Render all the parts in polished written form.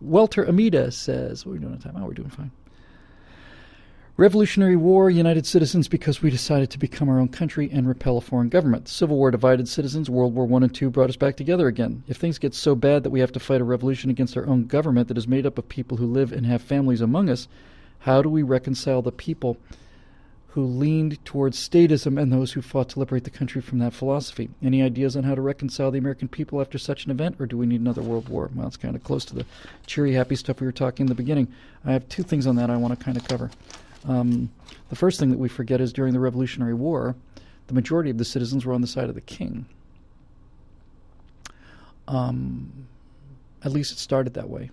Welter Amida says, what are we doing on time? Oh, we're doing fine. Revolutionary War united citizens because we decided to become our own country and repel a foreign government. The Civil War divided citizens. World War I and II brought us back together again. If things get so bad that we have to fight a revolution against our own government that is made up of people who live and have families among us, how do we reconcile the people who leaned towards statism and those who fought to liberate the country from that philosophy? Any ideas on how to reconcile the American people after such an event, or do we need another world war? Well, it's kind of close to the cheery, happy stuff we were talking in the beginning. I have two things on that I want to kind of cover. The first thing that we forget is during the Revolutionary War, the majority of the citizens were on the side of the king. At least it started that way.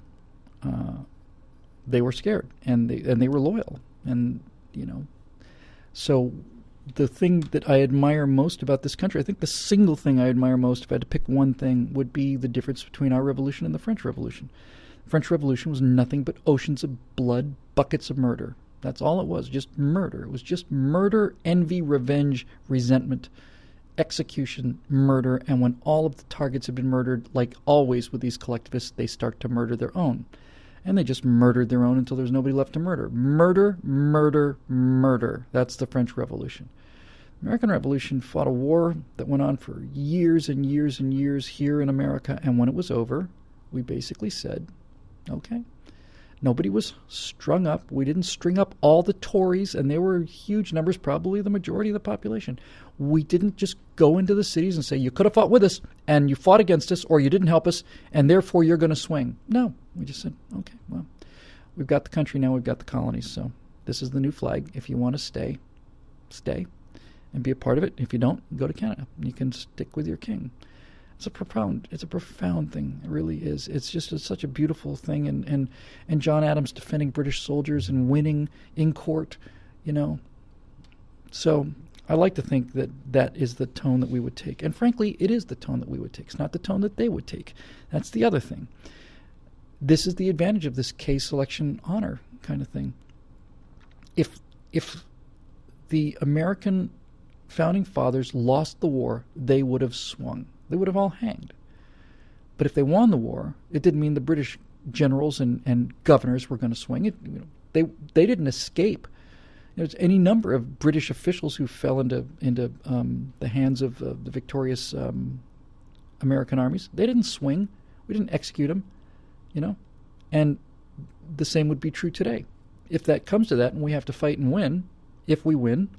They were scared, and they were loyal, and so the thing that I admire most about this country, I think the single thing I admire most, if I had to pick one thing, would be the difference between our revolution and the French Revolution. The French Revolution was nothing but oceans of blood, buckets of murder. That's all it was, just murder. It was just murder, envy, revenge, resentment, execution, murder. And when all of the targets have been murdered, like always with these collectivists, they start to murder their own. And they just murdered their own until there's nobody left to murder. Murder, murder, murder. That's the French Revolution. The American Revolution fought a war that went on for years and years and years here in America. And when it was over, we basically said, okay. Nobody was strung up. We didn't string up all the Tories, and they were huge numbers, probably the majority of the population. We didn't just go into the cities and say, you could have fought with us, and you fought against us, or you didn't help us, and therefore you're going to swing. No, we just said, okay, well, we've got the country now, we've got the colonies, so this is the new flag. If you want to stay, stay, and be a part of it. If you don't, go to Canada. You can stick with your king. It's a profound thing. It really is. It's such a beautiful thing. And John Adams defending British soldiers and winning in court, So I like to think that that is the tone that we would take. And frankly, it is the tone that we would take. It's not the tone that they would take. That's the other thing. This is the advantage of this K selection honor kind of thing. If the American founding fathers lost the war, they would have swung. They would have all hanged. But if they won the war, it didn't mean the British generals and governors were going to swing. They didn't escape. There's any number of British officials who fell into the hands of the victorious American armies. They didn't swing. We didn't execute them, And the same would be true today. If that comes to that and we have to fight and win, if we win,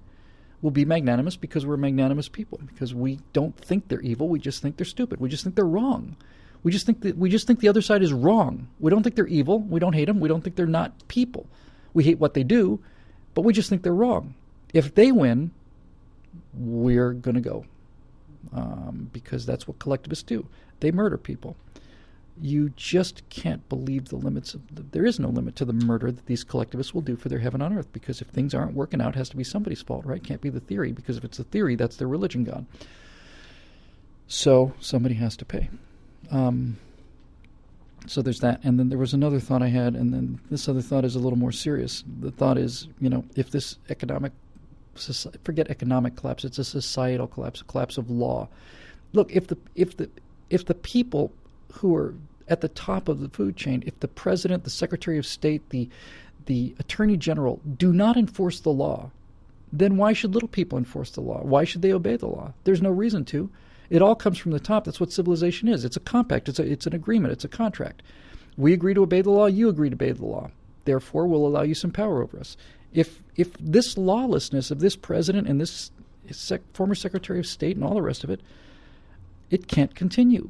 we'll be magnanimous because we're magnanimous people, because we don't think they're evil. We just think they're stupid. We just think they're wrong. We just think the other side is wrong. We don't think they're evil. We don't hate them. We don't think they're not people. We hate what they do, but we just think they're wrong. If they win, we're going to go because that's what collectivists do. They murder people. You just can't believe the limits there is no limit to the murder that these collectivists will do for their heaven on earth, because if things aren't working out, it has to be somebody's fault, right? It can't be the theory, because if it's the theory, that's their religion god. So somebody has to pay. So there's that. And then there was another thought I had, and then this other thought is a little more serious. The thought is, if this forget economic collapse, it's a societal collapse, a collapse of law. Look, if the people who are at the top of the food chain, if the president, the secretary of state, the attorney general do not enforce the law, then why should little people enforce the law? Why should they obey the law? There's no reason to. It all comes from the top. That's what civilization is. It's a compact. It's an agreement. It's a contract. We agree to obey the law. You agree to obey the law. Therefore, we'll allow you some power over us. If this lawlessness of this president and this former secretary of state and all the rest of it, it can't continue.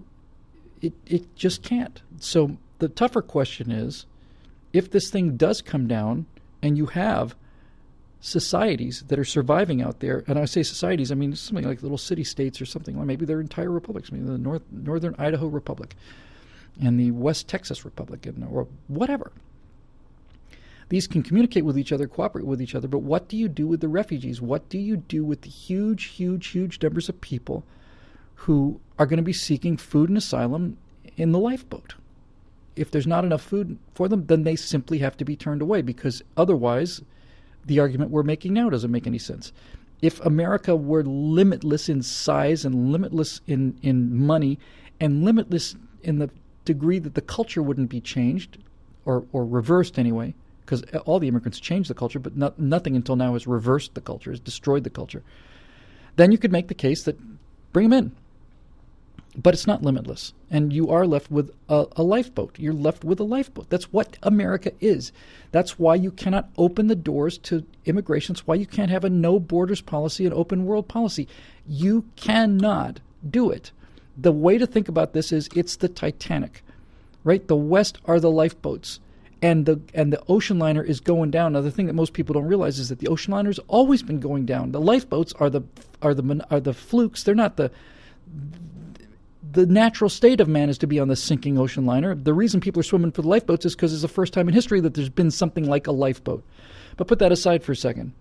It just can't. So the tougher question is, if this thing does come down and you have societies that are surviving out there, and I say societies, I mean something like little city-states or something, or maybe they're entire republics, maybe the Northern Idaho Republic and the West Texas Republic, or whatever. These can communicate with each other, cooperate with each other, but what do you do with the refugees? What do you do with the huge, huge, huge numbers of people who are going to be seeking food and asylum in the lifeboat? If there's not enough food for them, then they simply have to be turned away, because otherwise the argument we're making now doesn't make any sense. If America were limitless in size and limitless in money and limitless in the degree that the culture wouldn't be changed or reversed anyway, because all the immigrants changed the culture, but nothing until now has reversed the culture, has destroyed the culture. Then you could make the case that bring them in. But it's not limitless. And you are left with a lifeboat. You're left with a lifeboat. That's what America is. That's why you cannot open the doors to immigration. That's why you can't have a no borders policy, an open world policy. You cannot do it. The way to think about this is it's the Titanic, right? The West are the lifeboats. And the ocean liner is going down. Now, the thing that most people don't realize is that the ocean liner's always been going down. The lifeboats are the flukes. They're not the natural state of man is to be on the sinking ocean liner. The reason people are swimming for the lifeboats is because it's the first time in history that there's been something like a lifeboat. But put that aside for a second.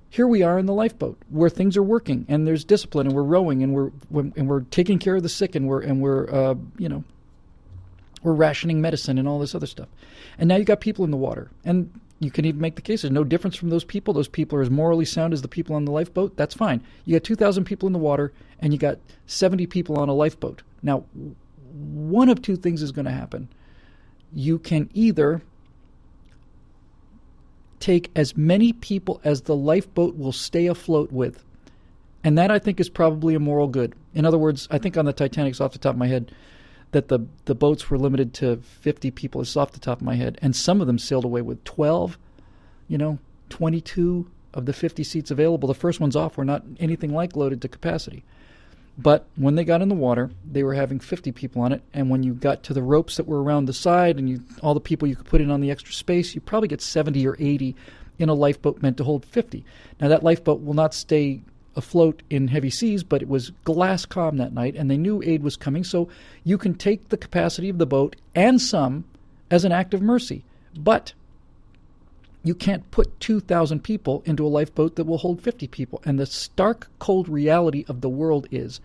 Here we are in the lifeboat where things are working and there's discipline and we're rowing and we're taking care of the sick and we're rationing medicine and all this other stuff. And now you got people in the water. And you can even make the case there's no difference from those people. Those people are as morally sound as the people on the lifeboat. That's fine. You got 2,000 people in the water and you got 70 people on a lifeboat. Now, one of two things is going to happen. You can either take as many people as the lifeboat will stay afloat with. And that, I think, is probably a moral good. In other words, I think on the Titanic, off the top of my head, that the boats were limited to 50 people. It's off the top of my head. And some of them sailed away with 12, 22 of the 50 seats available. The first ones off were not anything like loaded to capacity. But when they got in the water, they were having 50 people on it. And when you got to the ropes that were around the side and all the people you could put in on the extra space, you probably get 70 or 80 in a lifeboat meant to hold 50. Now, that lifeboat will not stay afloat in heavy seas, but it was glass calm that night, and they knew aid was coming. So you can take the capacity of the boat and some as an act of mercy. But you can't put 2,000 people into a lifeboat that will hold 50 people. And the stark, cold reality of the world is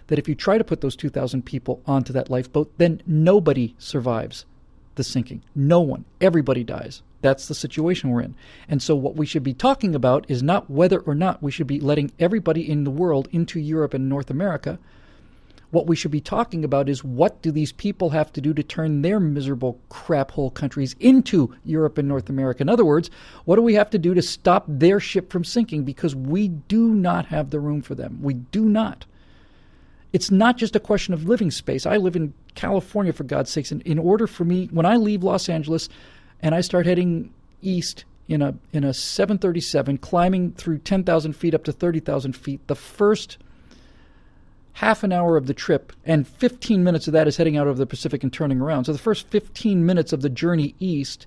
that if you try to put those 2,000 people onto that lifeboat, then nobody survives the sinking. No one. Everybody dies. That's the situation we're in. And so what we should be talking about is not whether or not we should be letting everybody in the world into Europe and North America. What we should be talking about is what do these people have to do to turn their miserable crap hole countries into Europe and North America? In other words, what do we have to do to stop their ship from sinking? Because we do not have the room for them. We do not. It's not just a question of living space. I live in California, for God's sakes. And in order for me, when I leave Los Angeles and I start heading east in a 737, climbing through 10,000 feet up to 30,000 feet, the first half an hour of the trip, and 15 minutes of that is heading out over the Pacific and turning around. So the first 15 minutes of the journey east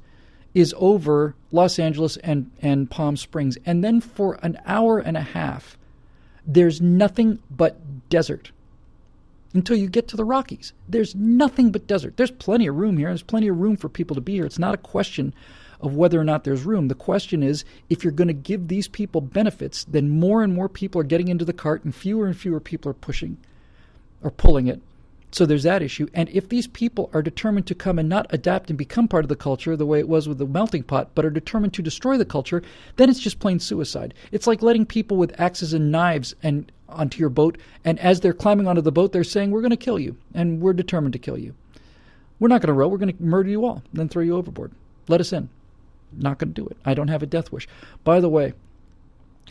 is over Los Angeles and Palm Springs. And then for an hour and a half, there's nothing but desert until you get to the Rockies. There's nothing but desert. There's plenty of room here. There's plenty of room for people to be here. It's not a question of whether or not there's room. The question is, if you're going to give these people benefits, then more and more people are getting into the cart and fewer people are pushing or pulling it. So there's that issue. And if these people are determined to come and not adapt and become part of the culture the way it was with the melting pot, but are determined to destroy the culture, then it's just plain suicide. It's like letting people with axes and knives and onto your boat, and as they're climbing onto the boat, they're saying, we're going to kill you, and we're determined to kill you. We're not going to row. We're going to murder you all, then throw you overboard. Let us in. Not going to do it. I don't have a death wish. By the way,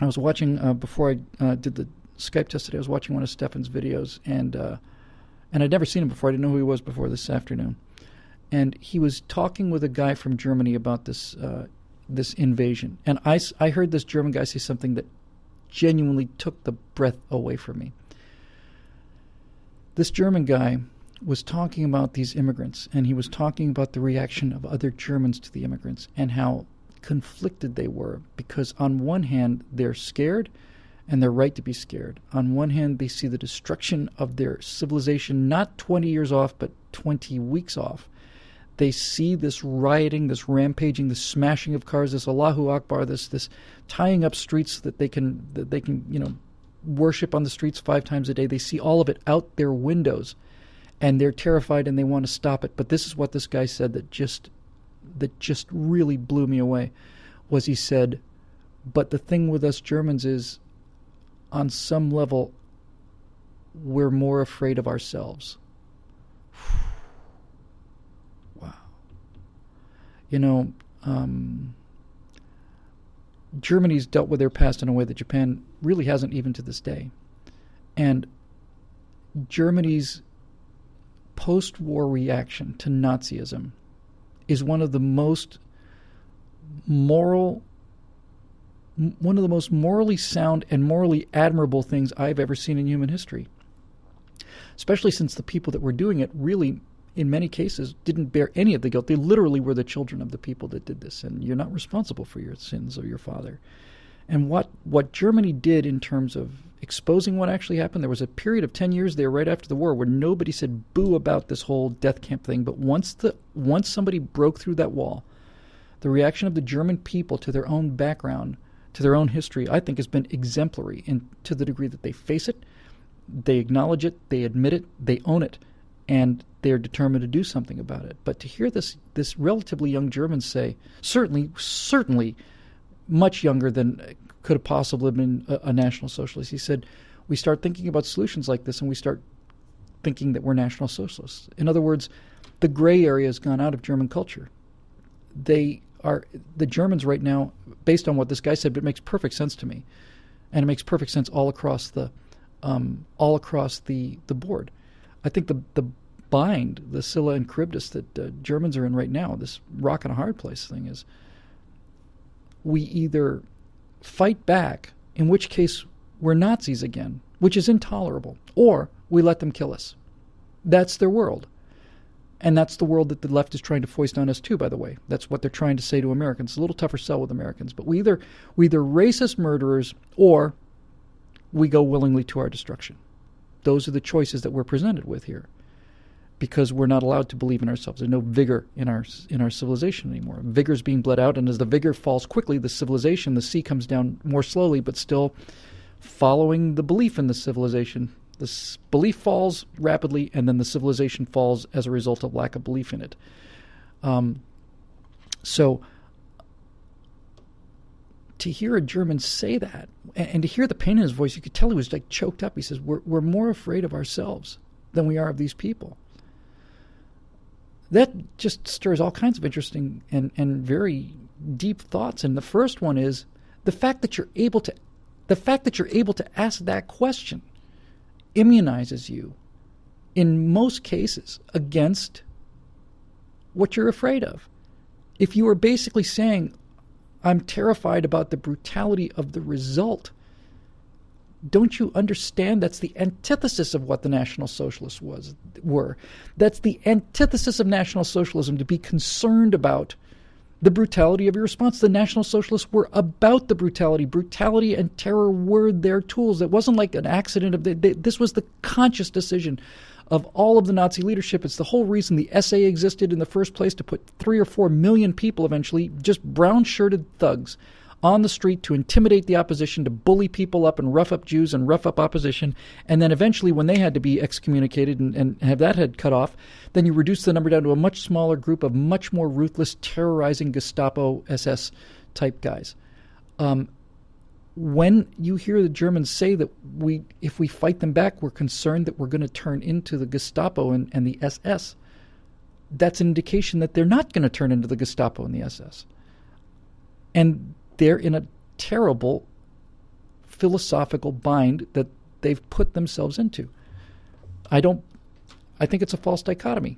I was watching, before I did the Skype test today, I was watching one of Stefan's videos, and I'd never seen him before. I didn't know who he was before this afternoon. And he was talking with a guy from Germany about this invasion. And I heard this German guy say something that genuinely took the breath away from me. This German guy was talking about these immigrants, and he was talking about the reaction of other Germans to the immigrants and how conflicted they were, because on one hand, they're scared, and they're right to be scared. On one hand, they see the destruction of their civilization, not 20 years off, but 20 weeks off. They see this rioting, this rampaging, this smashing of cars, this Allahu Akbar, this tying up streets that they can worship on the streets 5 times a day. They see all of it out their windows, and they're terrified and they want to stop it. But this is what this guy said that just really blew me away. Was he said, but the thing with us Germans is, on some level, we're more afraid of ourselves. Germany's dealt with their past in a way that Japan really hasn't, even to this day. And Germany's post-war reaction to Nazism is one of the most morally sound and morally admirable things I've ever seen in human history. Especially since the people that were doing it really, in many cases, didn't bear any of the guilt. They literally were the children of the people that did this, and you're not responsible for your sins of your father. And what Germany did in terms of exposing what actually happened, there was a period of 10 years there right after the war where nobody said boo about this whole death camp thing. But once somebody broke through that wall, the reaction of the German people to their own background, to their own history, I think has been exemplary, to the degree that they face it, they acknowledge it, they admit it, they own it, and they're determined to do something about it. But to hear this relatively young German say, certainly much younger than could have possibly been a National Socialist, he said, we start thinking about solutions like this and we start thinking that we're National Socialists. In other words, the gray area has gone out of German culture. The Germans right now, based on what this guy said, but it makes perfect sense to me, and it makes perfect sense all across the board. I think the bind, the Scylla and Charybdis that Germans are in right now, this rock and a hard place thing, is we either fight back, in which case we're Nazis again, which is intolerable, or we let them kill us. That's their world. And that's the world that the left is trying to foist on us too, by the way. That's what they're trying to say to Americans. It's a little tougher sell with Americans. But we either racist murderers or we go willingly to our destruction. Those are the choices that we're presented with here, because we're not allowed to believe in ourselves. There's no vigor in our civilization anymore. Vigor is being bled out, and as the vigor falls quickly, the civilization, the sea comes down more slowly, but still following the belief in the civilization. The belief falls rapidly, and then the civilization falls as a result of lack of belief in it. So to hear a German say that, and to hear the pain in his voice, you could tell he was like choked up. He says, we're more afraid of ourselves than we are of these people. That just stirs all kinds of interesting and very deep thoughts. And the first one is the fact that you're able to ask that question immunizes you in most cases against what you're afraid of. If you are basically saying, I'm terrified about the brutality of the result, don't you understand that's the antithesis of what the National Socialists were? That's the antithesis of National Socialism, to be concerned about the brutality of your response. The National Socialists were about the brutality. Brutality and terror were their tools. It wasn't like an accident. This was the conscious decision of all of the Nazi leadership. It's the whole reason the SA existed in the first place, to put 3 or 4 million people, eventually, just brown-shirted thugs, on the street to intimidate the opposition, to bully people up and rough up Jews and rough up opposition. And then eventually, when they had to be excommunicated and have that head cut off, then you reduce the number down to a much smaller group of much more ruthless, terrorizing Gestapo SS type guys. When you hear the Germans say that if we fight them back, we're concerned that we're going to turn into the Gestapo and the SS, that's an indication that they're not going to turn into the Gestapo and the SS. And they're in a terrible philosophical bind that they've put themselves into. I think it's a false dichotomy.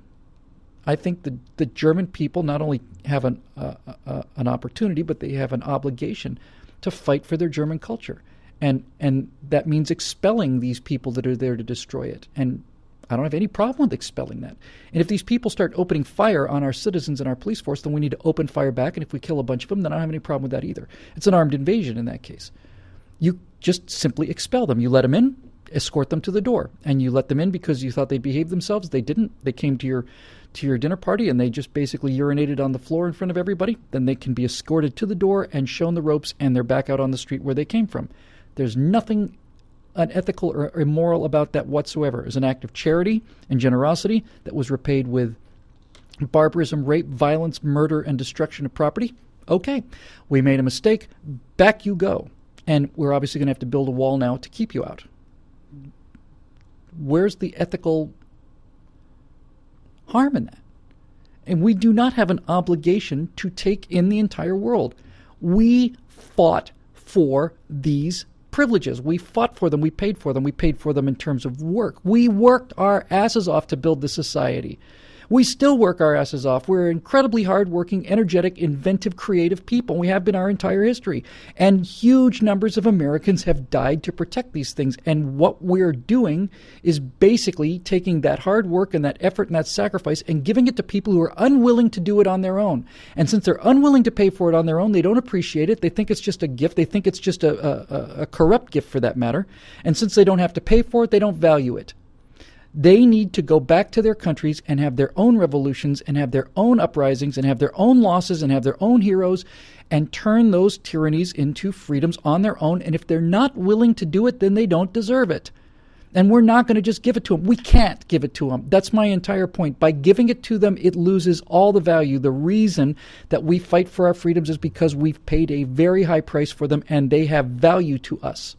I think the German people not only have an opportunity, but they have an obligation to fight for their German culture. And that means expelling these people that are there to destroy it. And I don't have any problem with expelling that. And if these people start opening fire on our citizens and our police force, then we need to open fire back. And if we kill a bunch of them, then I don't have any problem with that either. It's an armed invasion in that case. You just simply expel them. You let them in, escort them to the door. And you let them in because you thought they'd behave themselves. They didn't. They came to your dinner party and they just basically urinated on the floor in front of everybody. Then they can be escorted to the door and shown the ropes, and they're back out on the street where they came from. There's nothing unethical or immoral about that whatsoever. It was an act of charity and generosity that was repaid with barbarism, rape, violence, murder, and destruction of property. Okay, we made a mistake. Back you go. And we're obviously going to have to build a wall now to keep you out. Where's the ethical harm in that? And we do not have an obligation to take in the entire world. We fought for these privileges. We fought for them. We paid for them. We paid for them in terms of work. We worked our asses off to build this society. We still work our asses off. We're incredibly hardworking, energetic, inventive, creative people. We have been our entire history. And huge numbers of Americans have died to protect these things. And what we're doing is basically taking that hard work and that effort and that sacrifice and giving it to people who are unwilling to do it on their own. And since they're unwilling to pay for it on their own, they don't appreciate it. They think it's just a gift. They think it's just a corrupt gift for that matter. And since they don't have to pay for it, they don't value it. They need to go back to their countries and have their own revolutions and have their own uprisings and have their own losses and have their own heroes and turn those tyrannies into freedoms on their own. And if they're not willing to do it, then they don't deserve it. And we're not going to just give it to them. We can't give it to them. That's my entire point. By giving it to them, it loses all the value. The reason that we fight for our freedoms is because we've paid a very high price for them and they have value to us.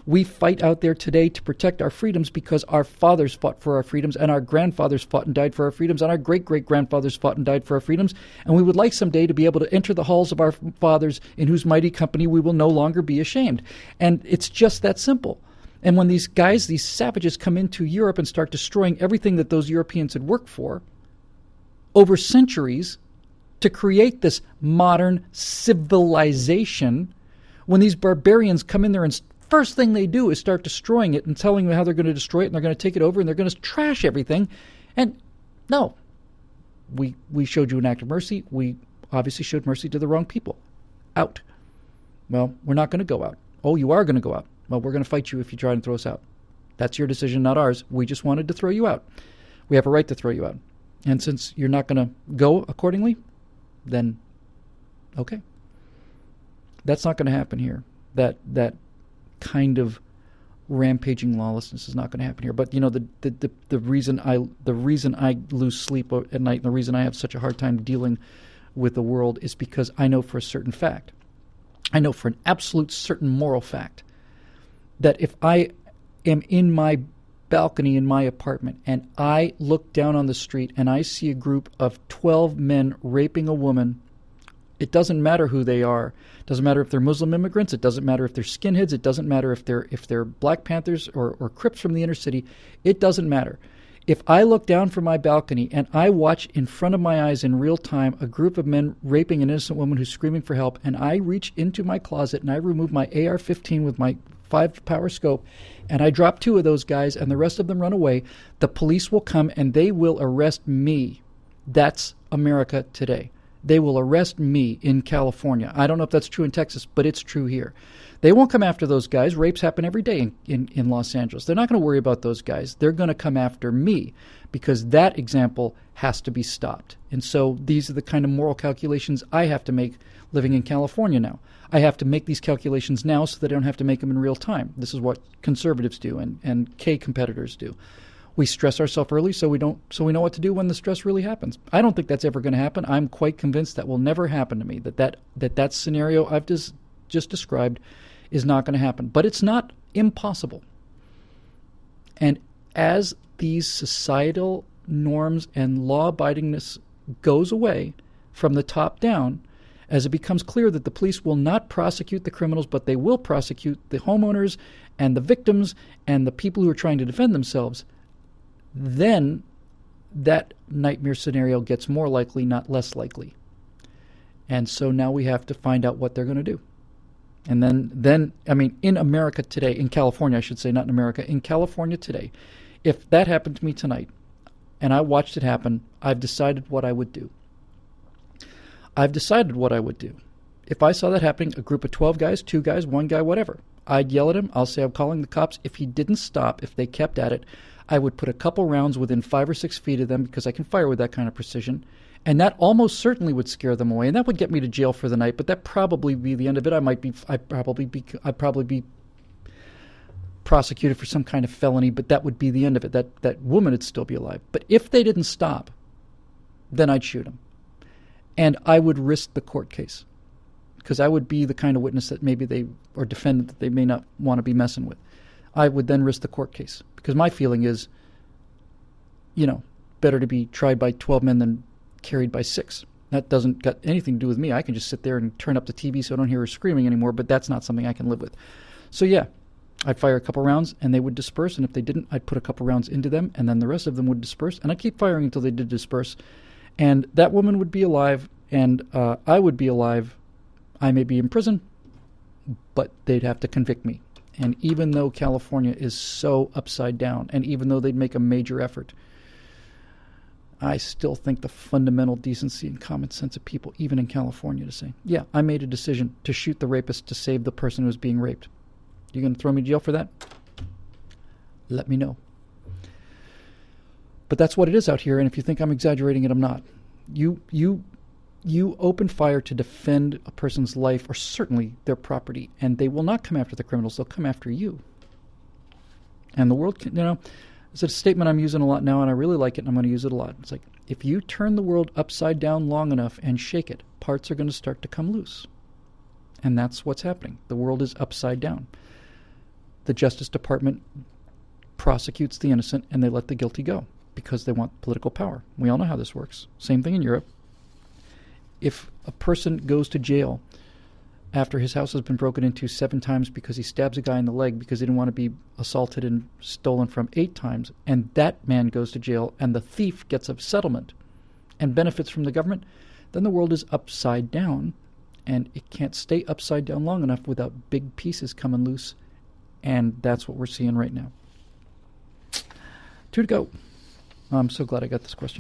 We fight out there today to protect our freedoms because our fathers fought for our freedoms and our grandfathers fought and died for our freedoms and our great-great-grandfathers fought and died for our freedoms. And we would like someday to be able to enter the halls of our fathers in whose mighty company we will no longer be ashamed. And it's just that simple. And when these guys, these savages come into Europe and start destroying everything that those Europeans had worked for over centuries to create this modern civilization, when these barbarians come in there and first thing they do is start destroying it and telling them how they're going to destroy it and they're going to take it over and they're going to trash everything. And no, we showed you an act of mercy. We obviously showed mercy to the wrong people. Out. Well, we're not going to go out. Oh, you are going to go out. Well, we're going to fight you if you try and throw us out. That's your decision, not ours. We just wanted to throw you out. We have a right to throw you out. And since you're not going to go accordingly, then okay. That's not going to happen here. That kind of rampaging lawlessness is not going to happen here. But you know, the reason I lose sleep at night and the reason I have such a hard time dealing with the world is because I know for a certain fact, I know for an absolute certain moral fact, that if I am in my balcony in my apartment and I look down on the street and I see a group of 12 men raping a woman, it doesn't matter who they are. It doesn't matter if they're Muslim immigrants. It doesn't matter if they're skinheads. It doesn't matter if they're Black Panthers or Crips from the inner city. It doesn't matter. If I look down from my balcony and I watch in front of my eyes in real time a group of men raping an innocent woman who's screaming for help, and I reach into my closet and I remove my AR-15 with my 5-power scope, and I drop 2 of those guys and the rest of them run away, the police will come and they will arrest me. That's America today. They will arrest me in California. I don't know if that's true in Texas, but it's true here. They won't come after those guys. Rapes happen every day in Los Angeles. They're not going to worry about those guys. They're going to come after me because that example has to be stopped. And so these are the kind of moral calculations I have to make living in California now. I have to make these calculations now so that I don't have to make them in real time. This is what conservatives do and K competitors do. We stress ourselves early so we know what to do when the stress really happens. I don't think that's ever going to happen. I'm quite convinced that will never happen to me, that scenario I've just described is not going to happen. But it's not impossible. And as these societal norms and law-abidingness goes away from the top down, as it becomes clear that the police will not prosecute the criminals, but they will prosecute the homeowners and the victims and the people who are trying to defend themselves, then that nightmare scenario gets more likely, not less likely. And so now we have to find out what they're going to do. And then, I mean, in America today, in California, I should say, not in America, in California today, if that happened to me tonight and I watched it happen, I've decided what I would do. I've decided what I would do. If I saw that happening, a group of 12 guys, 2 guys, 1 guy, whatever, I'd yell at him. I'll say I'm calling the cops. If he didn't stop, if they kept at it, I would put a couple rounds within 5 or 6 feet of them because I can fire with that kind of precision. And that almost certainly would scare them away. And that would get me to jail for the night, but that'd probably be the end of it. I'd probably be prosecuted for some kind of felony, but that would be the end of it. That woman would still be alive. But if they didn't stop, then I'd shoot them. And I would risk the court case because I would be the kind of witness that maybe they, or defendant that they may not want to be messing with. I would then risk the court case because my feeling is, better to be tried by 12 men than carried by 6. That doesn't got anything to do with me. I can just sit there and turn up the TV so I don't hear her screaming anymore, but that's not something I can live with. So yeah, I'd fire a couple rounds and they would disperse, and if they didn't, I'd put a couple rounds into them, and then the rest of them would disperse, and I'd keep firing until they did disperse. And that woman would be alive, and I would be alive. I may be in prison, but they'd have to convict me. And even though California is so upside down, and even though they'd make a major effort, I still think the fundamental decency and common sense of people, even in California, to say, yeah, I made a decision to shoot the rapist to save the person who was being raped. You going to throw me in jail for that? Let me know. But that's what it is out here, and if you think I'm exaggerating it, I'm not. You open fire to defend a person's life, or certainly their property, and they will not come after the criminals. They'll come after you. And the world can, it's a statement I'm using a lot now, and I really like it, and I'm going to use it a lot. It's like, if you turn the world upside down long enough and shake it, parts are going to start to come loose. And that's what's happening. The world is upside down. The Justice Department prosecutes the innocent, and they let the guilty go because they want political power. We all know how this works. Same thing in Europe. If a person goes to jail after his house has been broken into 7 times because he stabs a guy in the leg because he didn't want to be assaulted and stolen from 8 times, and that man goes to jail and the thief gets a settlement and benefits from the government, then the world is upside down, and it can't stay upside down long enough without big pieces coming loose, and that's what we're seeing right now. 2 to go. I'm so glad I got this question.